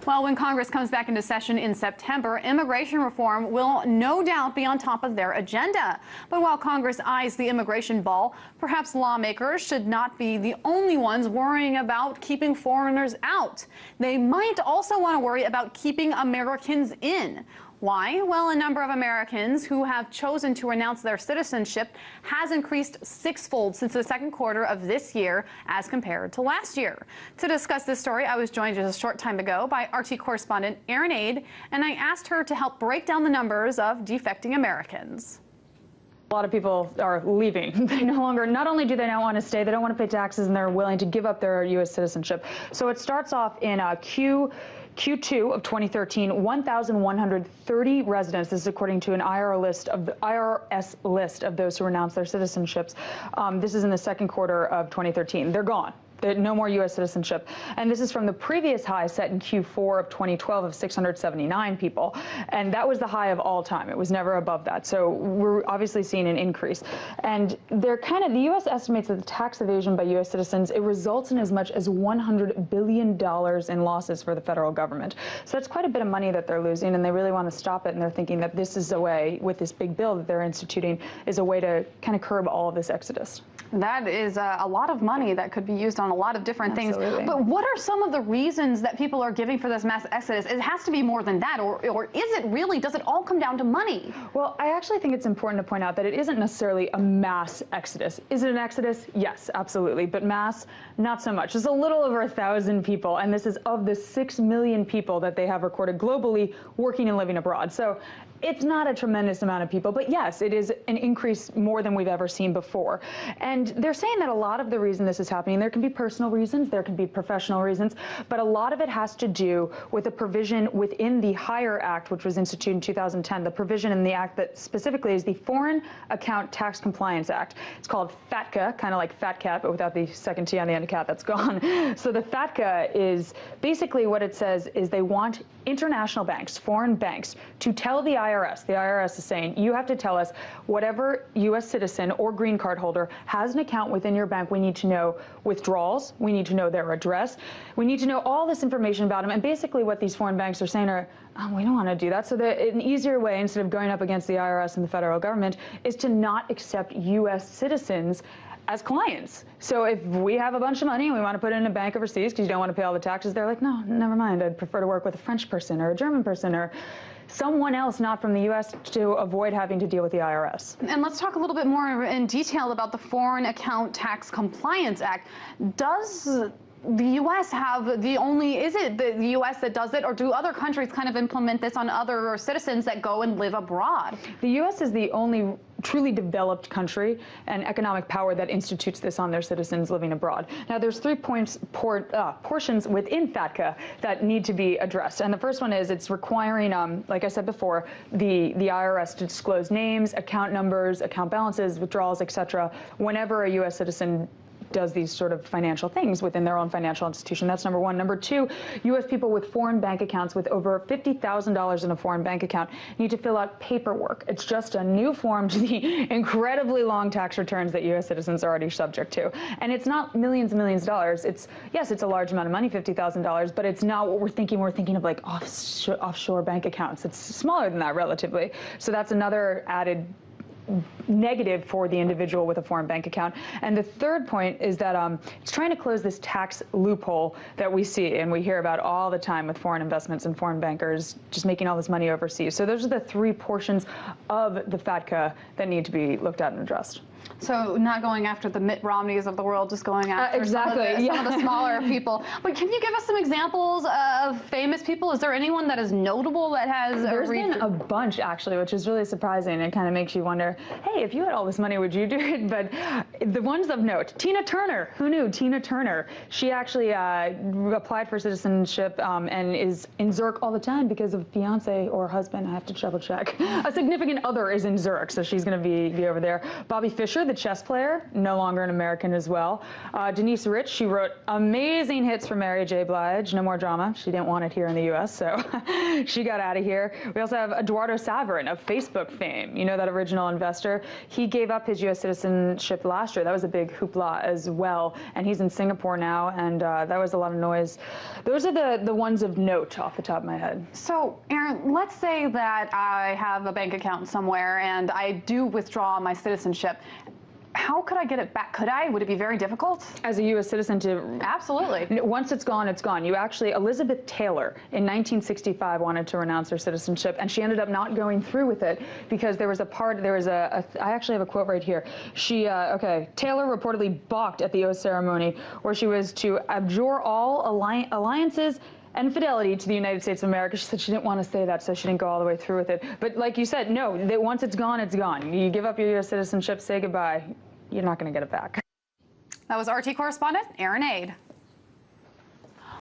Well, when Congress comes back into session in September, immigration reform will no doubt be on top of their agenda. But while Congress eyes the immigration ball, perhaps lawmakers should not be the only ones worrying about keeping foreigners out. They might also want to worry about keeping Americans in. Why? Well, a number of Americans who have chosen to renounce their citizenship has increased sixfold since the second quarter of this year as compared to last year. To discuss this story, I was joined just a short time ago by RT correspondent Erin Ade, and I asked her to help break down the numbers of defecting Americans. A lot of people are leaving. They no longer, not only do they not want to stay, they don't want to pay taxes, and they're willing to give up their U.S. citizenship. So it starts off in Q2 of 2013, 1,130 residents. This is according to an IRS list of those who renounced their citizenships. This is in the second quarter of 2013. They're gone. No more U.S. citizenship. And this is from the previous high set in Q4 of 2012 of 679 people. And that was the high of all time. It was never above that. So we're obviously seeing an increase. And the U.S. estimates that the tax evasion by U.S. citizens, it results in as much as $100 billion in losses for the federal government. So that's quite a bit of money that they're losing, and they really want to stop it. And they're thinking that this is a way, with this big bill that they're instituting, is a way to kind of curb all of this exodus. That is a lot of money that could be used on a lot of different things. But what are some of the reasons that people are giving for this mass exodus? It has to be more than that, or is it really, does it all come down to money? Well, I actually think it's important to point out that it isn't necessarily a mass exodus. Is it an exodus? Yes, absolutely. But mass, not so much. It's a little over 1,000 people, and this is of the 6 million people that they have recorded globally working and living abroad. So it's not a tremendous amount of people, but yes, it is an increase more than we've ever seen before. And they're saying that a lot of the reason this is happening, there can be personal reasons, there can be professional reasons, but a lot of it has to do with a provision within the HIRE Act, which was instituted in 2010, the provision in the act that specifically is the Foreign Account Tax Compliance Act. It's called FATCA, kind of like Fat Cat, but without the second T on the end of cat, that's gone. So the FATCA is basically what it says is they want international banks, foreign banks, to tell the IRS is saying, you have to tell us whatever U.S. citizen or green card holder has an account within your bank. We need to know withdrawals. We need to know their address. We need to know all this information about them. And basically what these foreign banks are saying are, we don't want to do that. So an easier way, instead of going up against the IRS and the federal government, is to not accept U.S. citizens as clients. So if we have a bunch of money and we want to put it in a bank overseas because you don't want to pay all the taxes, they're like, no, never mind. I'd prefer to work with a French person or a German person or someone else not from the U.S. to avoid having to deal with the IRS. And let's talk a little bit more in detail about the Foreign Account Tax Compliance Act. Does the U.S. have the only, is it the U.S. that does it, or do other countries kind of implement this on other citizens that go and live abroad? The U.S. is the only truly developed country and economic power that institutes this on their citizens living abroad. Now, there's 3 portions within FATCA that need to be addressed. And the first one is it's requiring, like I said before, the IRS to disclose names, account numbers, account balances, withdrawals, etc., whenever a U.S. citizen does these sort of financial things within their own financial institution. That's number one. Number two, U.S. people with foreign bank accounts with over $50,000 in a foreign bank account need to fill out paperwork. It's just a new form to the incredibly long tax returns that U.S. citizens are already subject to. And it's not millions and millions of dollars. Yes, it's a large amount of money, $50,000, but it's not what we're thinking. We're thinking of like offshore bank accounts. It's smaller than that relatively. So that's another added negative for the individual with a foreign bank account. And the third point is that it's trying to close this tax loophole that we see and we hear about all the time with foreign investments and foreign bankers just making all this money overseas. So those are the 3 portions of the FATCA that need to be looked at and addressed. So not going after the Mitt Romneys of the world, just going after some of the smaller people. But can you give us some examples of famous people? Is there anyone that is notable that has? There's been a bunch, actually, which is really surprising. It kind of makes you wonder, hey, if you had all this money, would you do it? But the ones of note, Tina Turner. Who knew? Tina Turner. She actually applied for citizenship and is in Zurich all the time because of fiance or husband. I have to double check. A significant other is in Zurich, so she's going to be over there. Bobby Fischer sure the chess player, no longer an American as well. Denise Rich, she wrote amazing hits for Mary J. Blige. No more drama. She didn't want it here in the U.S., so she got out of here. We also have Eduardo Saverin of Facebook fame. You know, that original investor. He gave up his U.S. citizenship last year. That was a big hoopla as well, and he's in Singapore now, and that was a lot of noise. Those are the ones of note off the top of my head. So, Aaron, let's say that I have a bank account somewhere and I do withdraw my citizenship. How could I get it back? Could I? Would it be very difficult? As a U.S. citizen to... Absolutely. Once it's gone, it's gone. You actually, Elizabeth Taylor in 1965 wanted to renounce her citizenship, and she ended up not going through with it because there was I actually have a quote right here. Taylor reportedly balked at the oath ceremony where she was to abjure all alliances and fidelity to the United States of America. She said she didn't want to say that, so she didn't go all the way through with it. But like you said, no, once it's gone, it's gone. You give up your U.S. citizenship, say goodbye. You're not going to get it back. That was RT correspondent Aaron Aid.